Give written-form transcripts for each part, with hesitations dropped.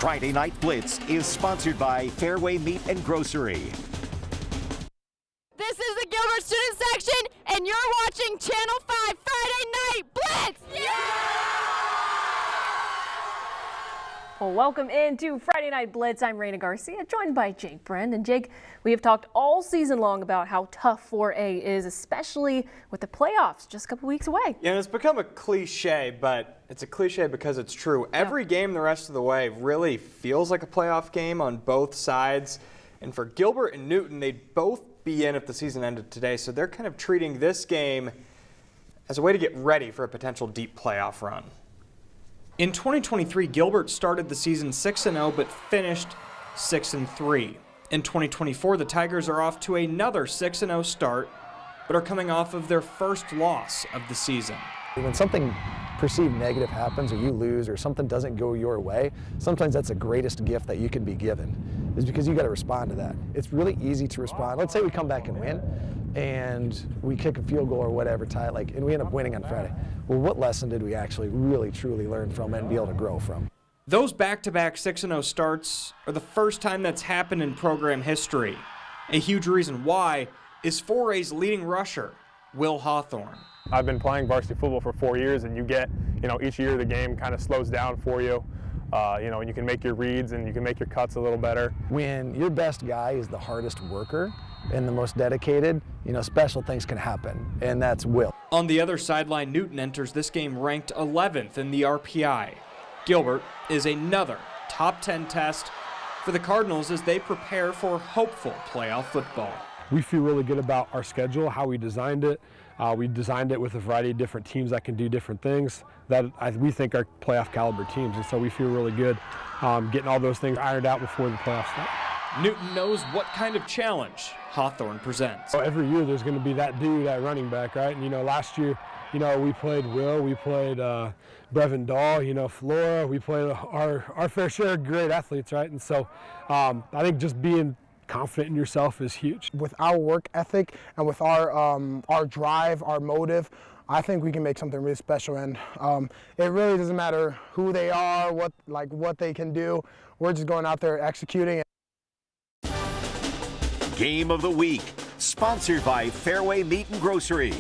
Friday Night Blitz is sponsored by Fairway Meat and Grocery. This is the Gilbert Student Section, and you're watching Channel 5 Friday Night Blitz! Well, welcome into Friday Night Blitz. I'm Raina Garcia, joined by Jake Brand. And Jake, we have talked all season long about how tough 4A is, especially with the playoffs just a couple weeks away. Yeah, and it's become a cliche, but it's a cliche because it's true. Every game the rest of the way really feels like a playoff game on both sides. And for Gilbert and Newton, they'd both be in if the season ended today. So they're kind of treating this game as a way to get ready for a potential deep playoff run. In 2023, Gilbert started the season 6-0 but finished 6-3. In 2024, the Tigers are off to another 6-0 start but are coming off of their first loss of the season. When something perceived negative happens or you lose or something doesn't go your way, sometimes that's the greatest gift that you can be given, is because you got to respond to that. It's really easy to respond. Let's say we come back and win and we kick a field goal or whatever, and we end up winning on Friday. Well, what lesson did we actually really truly learn from and be able to grow from? Those back-to-back 6-0 starts are the first time that's happened in program history. A huge reason why is 4A's leading rusher, Will Hawthorne. I've been playing varsity football for 4 years, and you get, each year the game kind of slows down for you. And you can make your reads and you can make your cuts a little better. When your best guy is the hardest worker and the most dedicated, special things can happen, and that's Will. On the other sideline, Newton enters this game ranked 11th in the RPI. Gilbert is another top 10 test for the Cardinals as they prepare for hopeful playoff football. We feel really good about our schedule, how we designed it. We designed it with a variety of different teams that can do different things that we think are playoff caliber teams, and so we feel really good getting all those things ironed out before the playoffs start. Newton knows what kind of challenge Hawthorne presents. So every year there's going to be that dude at running back, right? And last year, we played Will, we played Brevin Dahl, Flora, we played our fair share of great athletes, right? And so I think just being confident in yourself is huge. With our work ethic and with our drive, our motive, I think we can make something really special. And it really doesn't matter who they are, what they can do. We're just going out there executing. Game of the Week, sponsored by Fairway Meat and Grocery.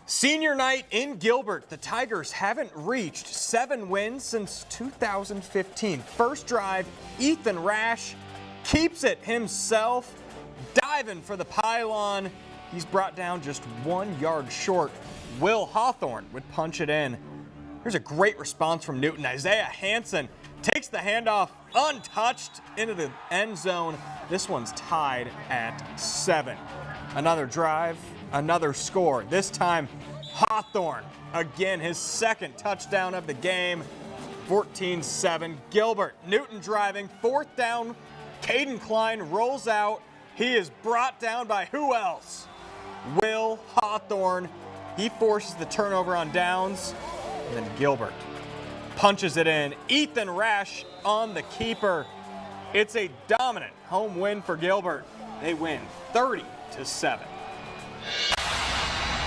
Senior night in Gilbert. The Tigers haven't reached 7 wins since 2015. First drive, Ethan Rash keeps it himself, diving for the pylon. He's brought down just 1 yard short. Will Hawthorne would punch it in. Here's a great response from Newton. Isaiah Hansen takes the handoff untouched into the end zone. This one's tied at 7. Another drive, another score. This time, Hawthorne, again, his second touchdown of the game. 14-7 Gilbert. Newton driving, 4th down. Caden Klein rolls out. He is brought down by who else? Will Hawthorne. He forces the turnover on downs, and then Gilbert punches it in. Ethan Rash on the keeper. It's a dominant home win for Gilbert. They win 30-7.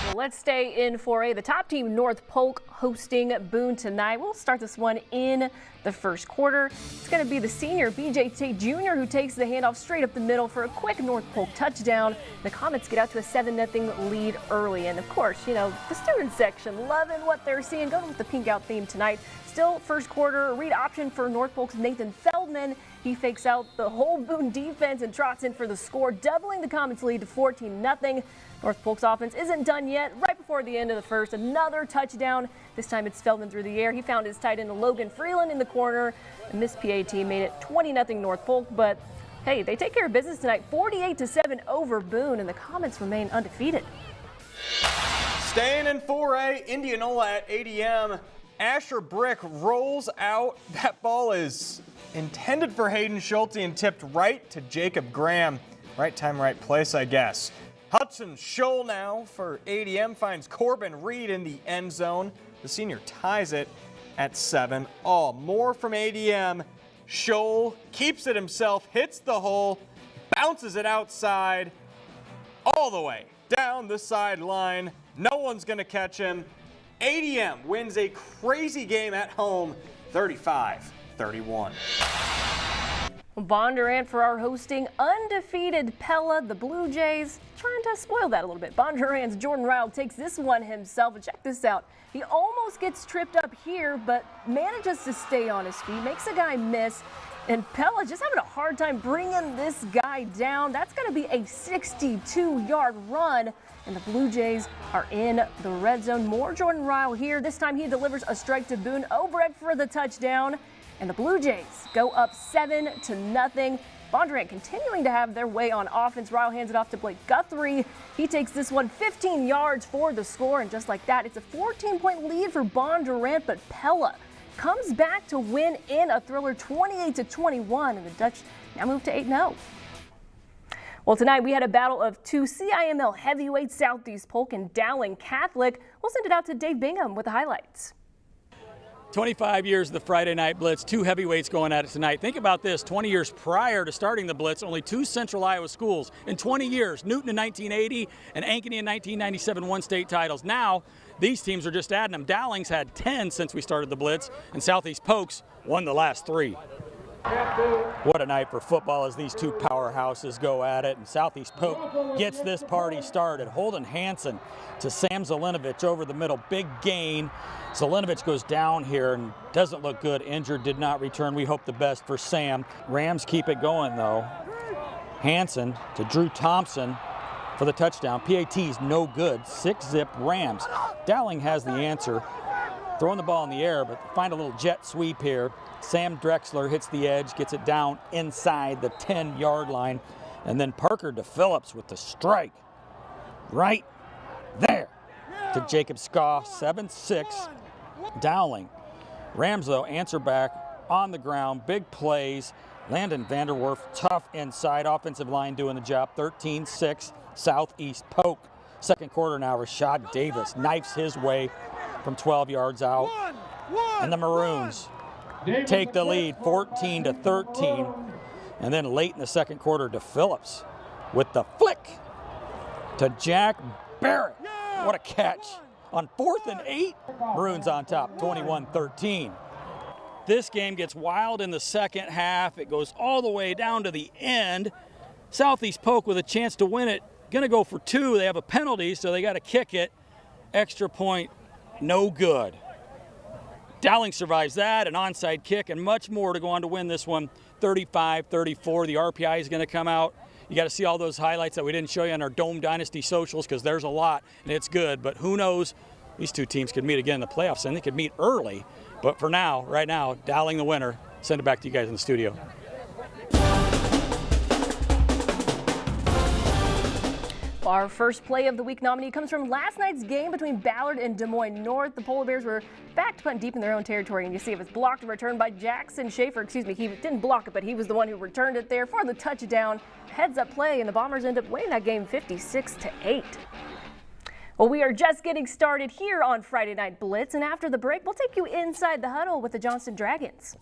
Well, let's stay in 4A. The top team, North Polk, hosting Boone tonight. We'll start this one in the first quarter. It's going to be the senior BJ Tate Jr. who takes the handoff straight up the middle for a quick North Polk touchdown. The Comets get out to a 7-0 lead early. And of course, the student section loving what they're seeing. Going with the pink out theme tonight. Still first quarter, read option for North Polk's Nathan Feldman. He fakes out the whole Boone defense and trots in for the score, doubling the Comets lead to 14-0. North Polk's offense isn't done yet. Right before the end of the first, another touchdown. This time it's Feldman through the air. He found his tight end Logan Freeland in the corner. And this PA team made it 20-0 North Polk. But hey, they take care of business tonight, 48-7 over Boone, and the Comets remain undefeated. Staying in 4A, Indianola at ADM. Asher Brick rolls out. That ball is intended for Hayden Schulte and tipped right to Jacob Graham. Right time, right place, I guess. Hudson Scholl now for ADM finds Corbin Reed in the end zone. The senior ties it at 7. More from ADM. Scholl keeps it himself, hits the hole, bounces it outside, all the way down the sideline. No one's going to catch him. ADM wins a crazy game at home, 35-14. 31. Bondurant for our hosting undefeated Pella, the Blue Jays, trying to spoil that a little bit. Bondurant's Jordan Ryle takes this one himself, and check this out. He almost gets tripped up here, but manages to stay on his feet, makes a guy miss, and Pella just having a hard time bringing this guy down. That's going to be a 62-yard run, and the Blue Jays are in the red zone. More Jordan Ryle here. This time he delivers a strike to Boone Obrecht for the touchdown. And the Blue Jays go up 7-0. Bondurant continuing to have their way on offense. Ryle hands it off to Blake Guthrie. He takes this one 15 yards for the score, and just like that, it's a 14-point lead for Bondurant, but Pella comes back to win in a thriller 28-21, and the Dutch now move to 8-0. Well, tonight we had a battle of two CIML heavyweights, Southeast Polk and Dowling Catholic. We'll send it out to Dave Bingham with the highlights. 25 years of the Friday Night Blitz, two heavyweights going at it tonight. Think about this, 20 years prior to starting the Blitz, only two Central Iowa schools in 20 years, Newton in 1980 and Ankeny in 1997 won state titles. Now, these teams are just adding them. Dowling's had 10 since we started the Blitz, and Southeast Polk's won the last 3. What a night for football as these two powerhouses go at it, and Southeast Polk gets this party started. Holden Hansen to Sam Zelinovich over the middle, big gain. Zelinovich goes down here and doesn't look good, injured, did not return. We hope the best for Sam. Rams keep it going though. Hansen to Drew Thompson for the touchdown. PAT's no good, 6-zip Rams. Dowling has the answer, throwing the ball in the air, but find a little jet sweep here. Sam Drexler hits the edge, gets it down inside the 10-yard line, and then Parker DePhillips with the strike right there to Jacob Skaw, 7-6, Dowling. Rams, though, answer back on the ground, big plays. Landon Vanderwerf, tough inside, offensive line doing the job, 13-6, Southeast Polk. Second quarter now, Rashad Davis knifes his way from 12 yards out, and the Maroons take the lead 14-13, and then late in the second quarter, DePhillips with the flick to Jack Barrett. What a catch on 4th and 8. Maroons on top, 21-13. This game gets wild in the second half. It goes all the way down to the end. Southeast Polk with a chance to win it. Gonna go for 2. They have a penalty, so they got to kick it. Extra point, no good. Dowling survives that, an onside kick, and much more to go on to win this one, 35-34. The RPI is going to come out. You got to see all those highlights that we didn't show you on our Dome Dynasty socials, because there's a lot, and it's good. But who knows, these two teams could meet again in the playoffs, and they could meet early. But for now, right now, Dowling the winner. Send it back to you guys in the studio. Our first play of the week nominee comes from last night's game between Ballard and Des Moines North. The Polar Bears were back to punt deep in their own territory, and you see it was blocked and returned by Jackson Schaefer. Excuse me, he didn't block it, but he was the one who returned it there for the touchdown. Heads-up play, and the Bombers end up winning that game 56-8. Well, we are just getting started here on Friday Night Blitz, and after the break, we'll take you inside the huddle with the Johnston Dragons.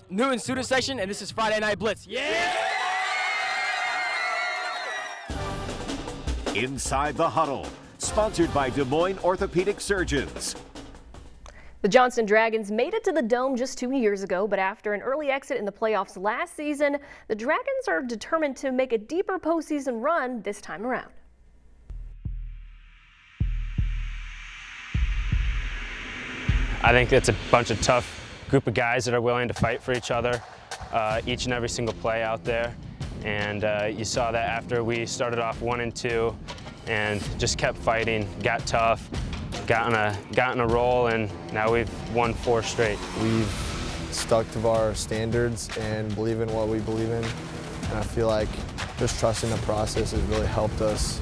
Newton student section, and this is Friday Night Blitz. Yeah! Inside the Huddle, sponsored by Des Moines Orthopedic Surgeons. The Johnston Dragons made it to the Dome just 2 years ago, but after an early exit in the playoffs last season, the Dragons are determined to make a deeper postseason run this time around. I think it's a bunch of tough group of guys that are willing to fight for each other each and every single play out there. And you saw that after we started off 1-2 and just kept fighting, got tough, got in a roll, and now we've won 4 straight. We've stuck to our standards and believe in what we believe in. And I feel like just trusting the process has really helped us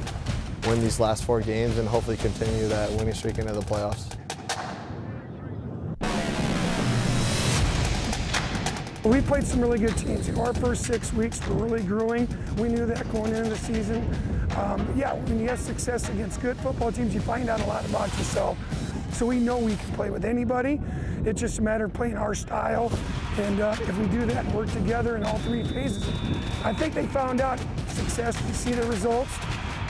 win these last 4 games and hopefully continue that winning streak into the playoffs. We played some really good teams. Our first 6 weeks were really grueling. We knew that going into the season. Yeah, when you have success against good football teams, you find out a lot about yourself. So we know we can play with anybody. It's just a matter of playing our style. And if we do that and work together in all 3 phases, I think they found out success. We see the results,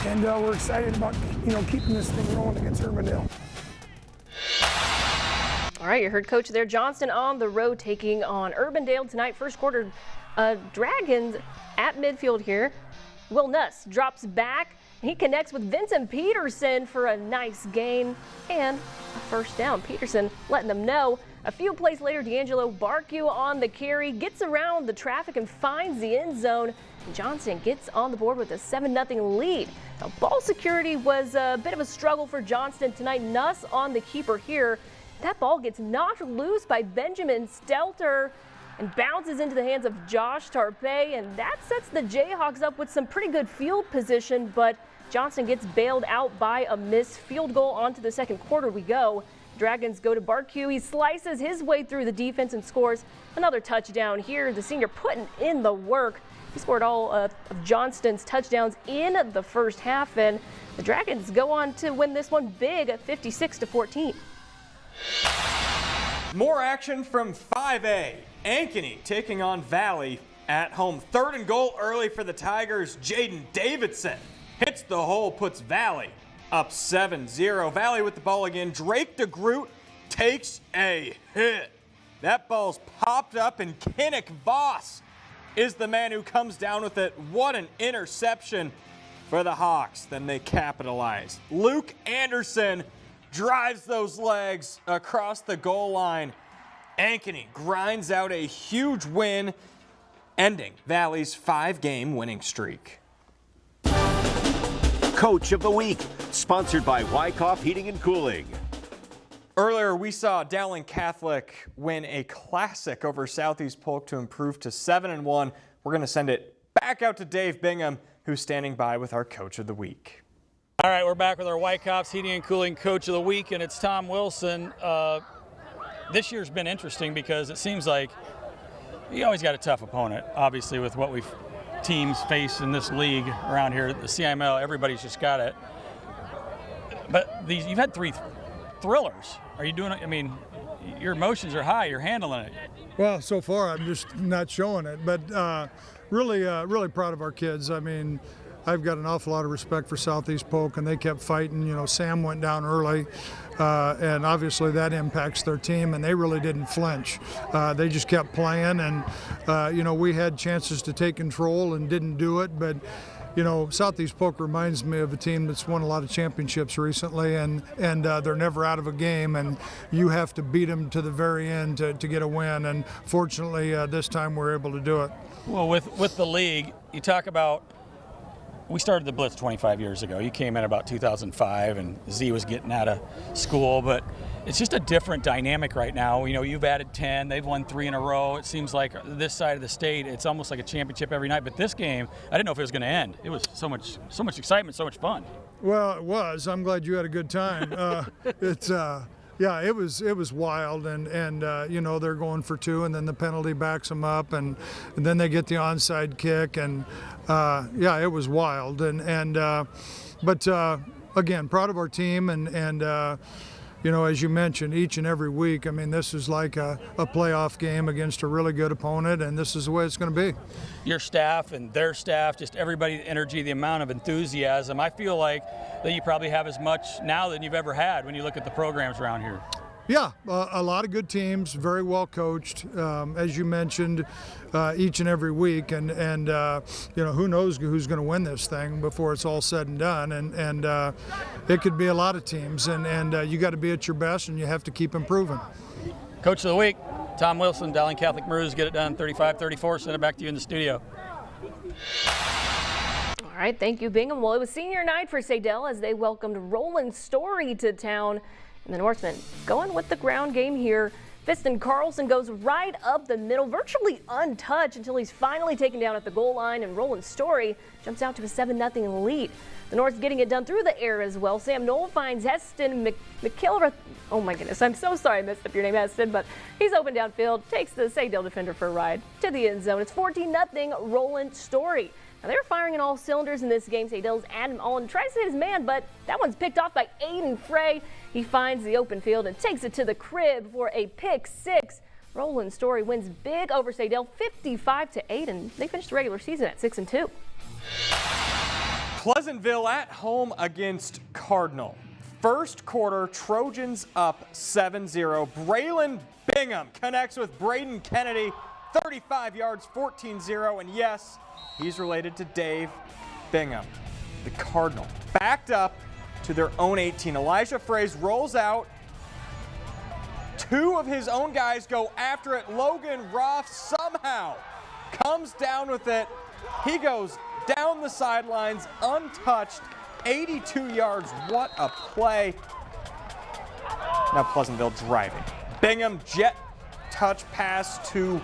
and we're excited about keeping this thing rolling against Urbandale. All right, you heard Coach there. Johnston on the road taking on Urbandale tonight. First quarter, Dragons at midfield here. Will Nuss drops back. He connects with Vincent Peterson for a nice gain and a first down. Peterson letting them know. A few plays later, D'Angelo Barcu on the carry, gets around the traffic and finds the end zone. Johnston gets on the board with a 7-0 lead. Now, ball security was a bit of a struggle for Johnston tonight. Nuss on the keeper here. That ball gets knocked loose by Benjamin Stelter and bounces into the hands of Josh Tarpey, and that sets the Jayhawks up with some pretty good field position, but Johnston gets bailed out by a missed field goal. Onto the second quarter we go. Dragons go to Barcu. He slices his way through the defense and scores another touchdown here. The senior putting in the work. He scored all of Johnston's touchdowns in the first half, and the Dragons go on to win this one big at 56-14. More action from 5A. Ankeny taking on Valley at home. 3rd and goal early for the Tigers. Jaden Davidson hits the hole, puts Valley up 7-0. Valley with the ball again. Drake DeGroot takes a hit. That ball's popped up, and Kinnick Voss is the man who comes down with it. What an interception for the Hawks. Then they capitalize. Luke Anderson drives those legs across the goal line. Ankeny grinds out a huge win, ending Valley's 5-game winning streak. Coach of the Week, sponsored by Wyckoff Heating and Cooling. Earlier, we saw Dowling Catholic win a classic over Southeast Polk to improve to 7-1. We're going to send it back out to Dave Bingham, who's standing by with our Coach of the Week. All right, we're back with our Wyckoff's Heating and Cooling Coach of the Week, and it's Tom Wilson. This year's been interesting because it seems like you always got a tough opponent, obviously, with what teams face in this league around here. The CML, everybody's just got it. But you've had 3 thrillers. Are you doing it? I mean, your emotions are high. You're handling it. Well, so far I'm just not showing it, but really proud of our kids. I mean, I've got an awful lot of respect for Southeast Polk, and they kept fighting. Sam went down early, and obviously that impacts their team, and they really didn't flinch. They just kept playing, and we had chances to take control and didn't do it, but Southeast Polk reminds me of a team that's won a lot of championships recently, and they're never out of a game, and you have to beat them to the very end to get a win, and fortunately this time we're able to do it. Well, with the league, you talk about, we started the Blitz 25 years ago. You came in about 2005, and Z was getting out of school, but it's just a different dynamic right now. You've added 10. They've won 3 in a row. It seems like this side of the state, it's almost like a championship every night. But this game, I didn't know if it was going to end. It was so much excitement, so much fun. Well, it was. I'm glad you had a good time. Yeah, it was wild, and they're going for 2, and then the penalty backs them up, and then they get the onside kick, and it was wild, but again, proud of our team, and you know, as you mentioned, each and every week. I mean, this is like a playoff game against a really good opponent, and this is the way it's going to be. Your staff and their staff, just everybody, the energy, the amount of enthusiasm. I feel like that you probably have as much now than you've ever had when you look at the programs around here. Yeah, a lot of good teams, very well coached, as you mentioned, each and every week, and you know, who knows who's going to win this thing before it's all said and done, and it could be a lot of teams, and you got to be at your best, and you have to keep improving. Coach of the week, Tom Wilson, Dowling Catholic Maroons, get it done 35-34. Send it back to you in the studio. All right, thank you, Bingham. Well, it was senior night for Sadell as they welcomed Roland Story to town. And the Norsemen going with the ground game here. Fiston Carlson goes right up the middle, virtually untouched until he's finally taken down at the goal line, and Roland Story jumps out to a 7-0 lead. The Norse getting it done through the air as well. Sam Knoll finds Heston McKillra. Oh my goodness, I'm so sorry I messed up your name, Heston, but he's open downfield, takes the Sadell defender for a ride to the end zone. It's 14-0 Roland Story. Now, they're firing in all cylinders in this game. Sadell's Adam Allen tries to hit his man, but that one's picked off by Aiden Frey. He finds the open field and takes it to the crib for a pick six. Roland Story wins big over Sadell, 55-8, and they finished the regular season at 6-2. Pleasantville at home against Cardinal. First quarter, Trojans up 7-0. Braylon Bingham connects with Braden Kennedy, 35 yards, 14-0, and yes, he's related to Dave Bingham. The Cardinal backed up to their own 18. Elijah Fraze rolls out. Two of his own guys go after it. Logan Roth somehow comes down with it. He goes down the sidelines untouched, 82 yards. What a play. Now Pleasantville driving. Bingham jet touch pass to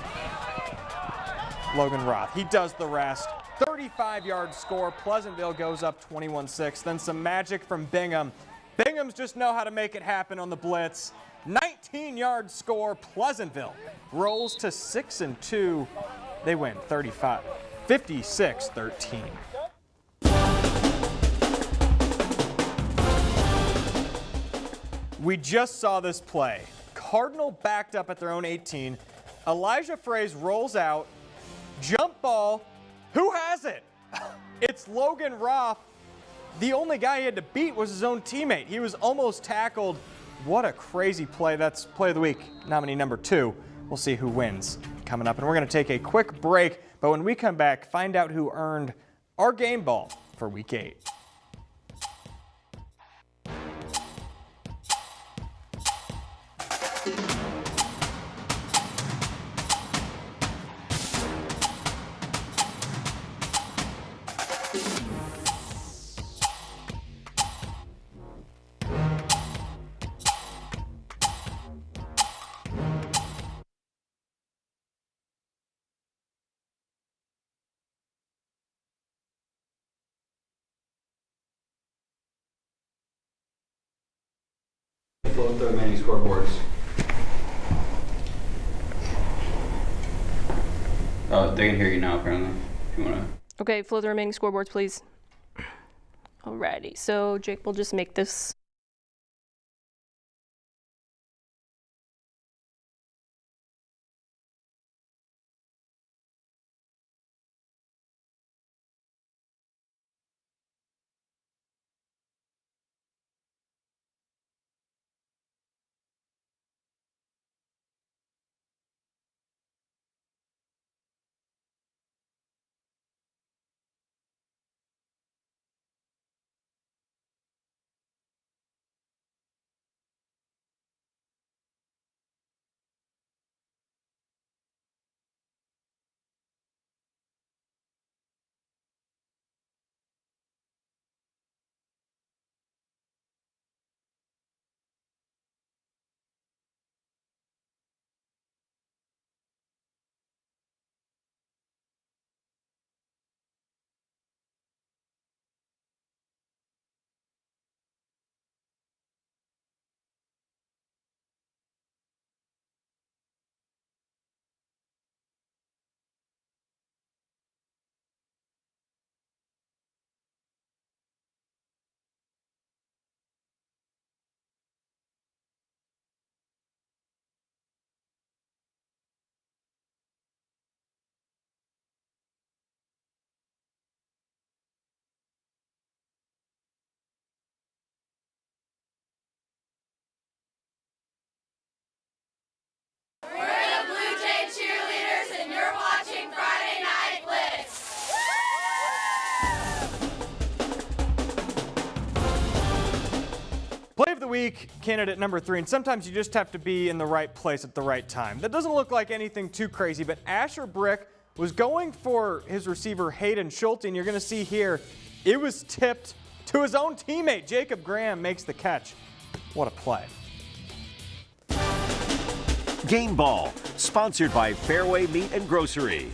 Logan Roth. He does the rest. 35-yard score. Pleasantville goes up 21-6. Then some magic from Bingham. Bingham's just know how to make it happen on the blitz. 19-yard score. Pleasantville rolls to 6-2. They win 56-13. We just saw this play. Cardinal backed up at their own 18. Elijah Fraze rolls out. Jump ball. Who has it? It's Logan Roth. The only guy he had to beat was his own teammate. He was almost tackled. What a crazy play. That's Play of the Week, nominee number 2. We'll see who wins coming up. And we're going to take a quick break. But when we come back, find out who earned our game ball for Week 8. Float the remaining scoreboards. Oh, they can hear you now, apparently. If you want to. Okay, flow the remaining scoreboards, please. Alrighty, so Jake will just make this. week, candidate number 3, and sometimes you just have to be in the right place at the right time. That doesn't look like anything too crazy, but Asher Brick was going for his receiver Hayden Schulte, and you're going to see here, it was tipped to his own teammate. Jacob Graham makes the catch. What a play. Game Ball, sponsored by Fairway Meat and Grocery.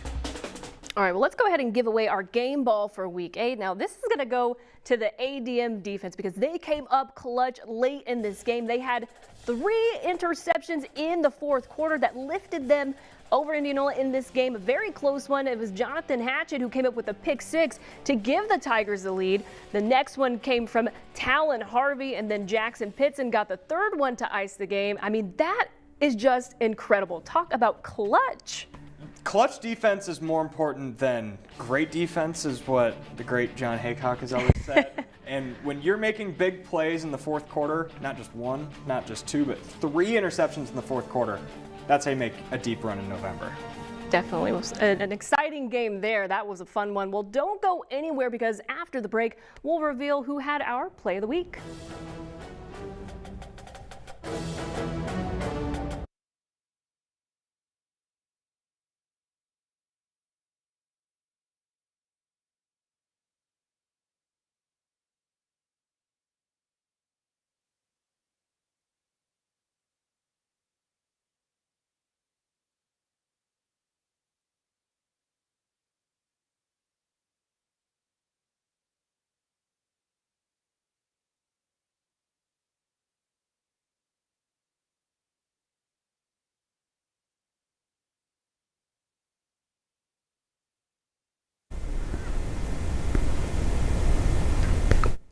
All right, well, let's go ahead and give away our game ball for week 8. Now, this is going to go to the ADM defense because they came up clutch late in this game. They had 3 interceptions in the fourth quarter that lifted them over Indianola in this game. A very close one. It was Jonathan Hatchett who came up with a pick 6 to give the Tigers the lead. The next one came from Talon Harvey, and then Jackson Pitson got the third one to ice the game. I mean, that is just incredible. Talk about clutch. Clutch defense is more important than great defense, is what the great John Haycock has always said. And when you're making big plays in the fourth quarter, not just 1, not just 2, but 3 interceptions in the fourth quarter, that's how you make a deep run in November. Definitely was an exciting game there. That was a fun one. Well, don't go anywhere because after the break, we'll reveal who had our play of the week.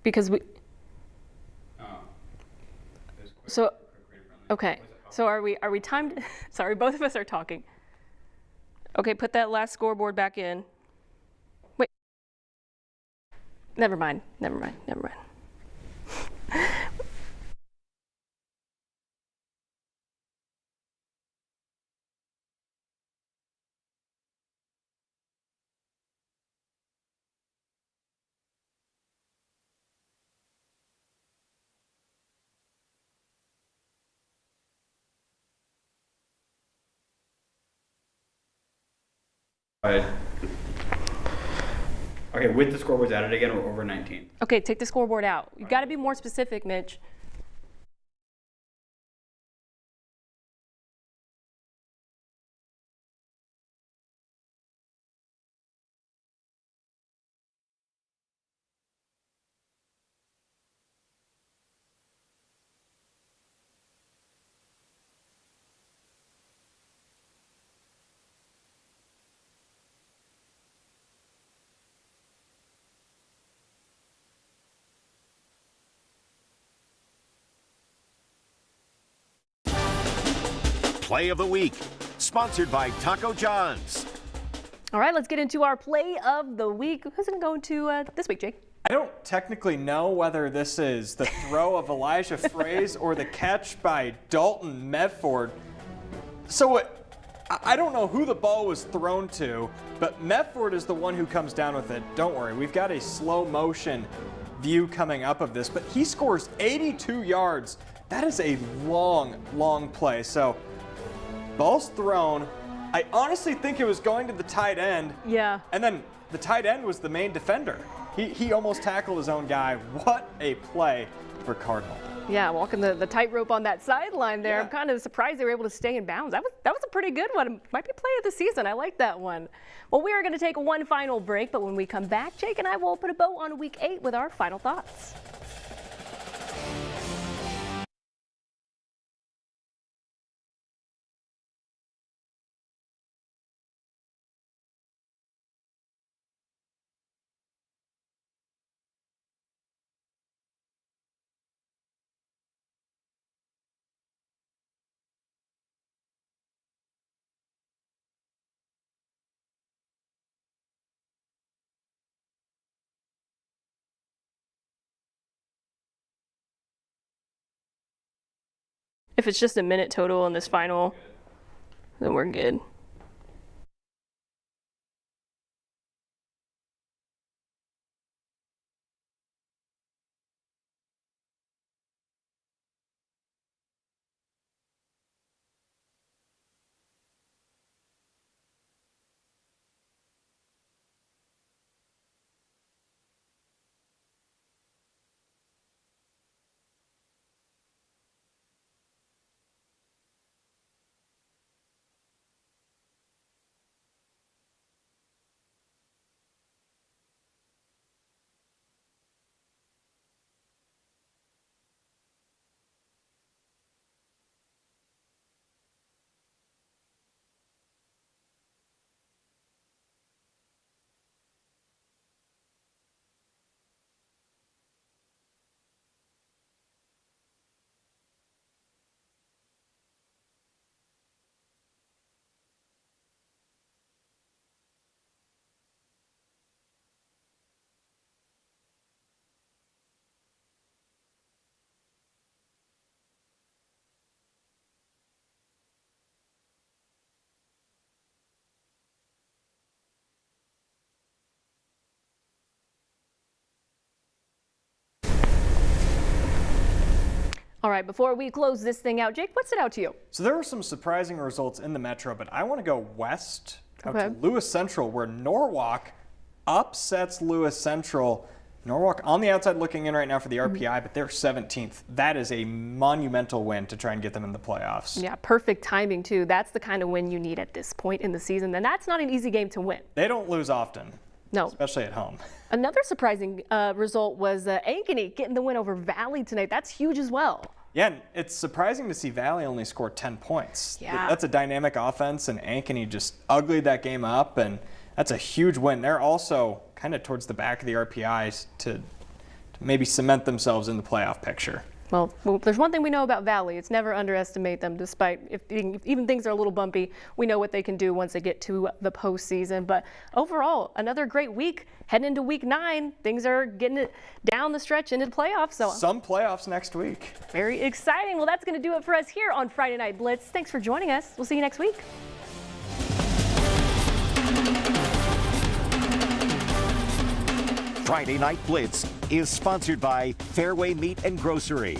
Because we. So, okay. So are we timed? Sorry, both of us are talking. Okay, put that last scoreboard back in. Wait. Never mind. Okay, with the scoreboards added again, or over 19? Okay, take the scoreboard out. You got to be more specific, Mitch. Play of the week, sponsored by Taco John's. All right, let's get into our play of the week. Who's going to go into this week, Jake? I don't technically know whether this is the throw of Elijah Fraze or the catch by Dalton Medford. So I don't know who the ball was thrown to, but Medford is the one who comes down with it. Don't worry, we've got a slow motion view coming up of this, but he scores 82 yards. That is a long, long play. So ball's thrown. I honestly think it was going to the tight end. Yeah. And then the tight end was the main defender. He almost tackled his own guy. What a play for Cardinal. Yeah, walking the tightrope on that sideline there. Yeah. I'm kind of surprised they were able to stay in bounds. That was a pretty good one. It might be play of the season. I like that one. Well, we are going to take one final break, but when we come back, Jake and I will put a bow on week 8 with our final thoughts. If it's just a minute total in this final, then we're good. All right, before we close this thing out, Jake, what stood out to you? So there were some surprising results in the Metro, but I want to go west out to Lewis Central, where Norwalk upsets Lewis Central. Norwalk on the outside looking in right now for the RPI, but they're 17th. That is a monumental win to try and get them in the playoffs. Yeah, perfect timing, too. That's the kind of win you need at this point in the season, and that's not an easy game to win. They don't lose often. No. Especially at home. Another surprising result was Ankeny getting the win over Valley tonight. That's huge as well. Yeah, and it's surprising to see Valley only score 10 points. Yeah. That's a dynamic offense, and Ankeny just uglied that game up, and that's a huge win. They're also kind of towards the back of the RPIs to maybe cement themselves in the playoff picture. Well, there's one thing we know about Valley. It's never underestimate them, despite if even things are a little bumpy. We know what they can do once they get to the postseason. But overall, another great week. Heading into week 9, things are getting it down the stretch into the playoffs. So some playoffs next week. Very exciting. Well, that's going to do it for us here on Friday Night Blitz. Thanks for joining us. We'll see you next week. Friday Night Blitz is sponsored by Fairway Meat and Grocery.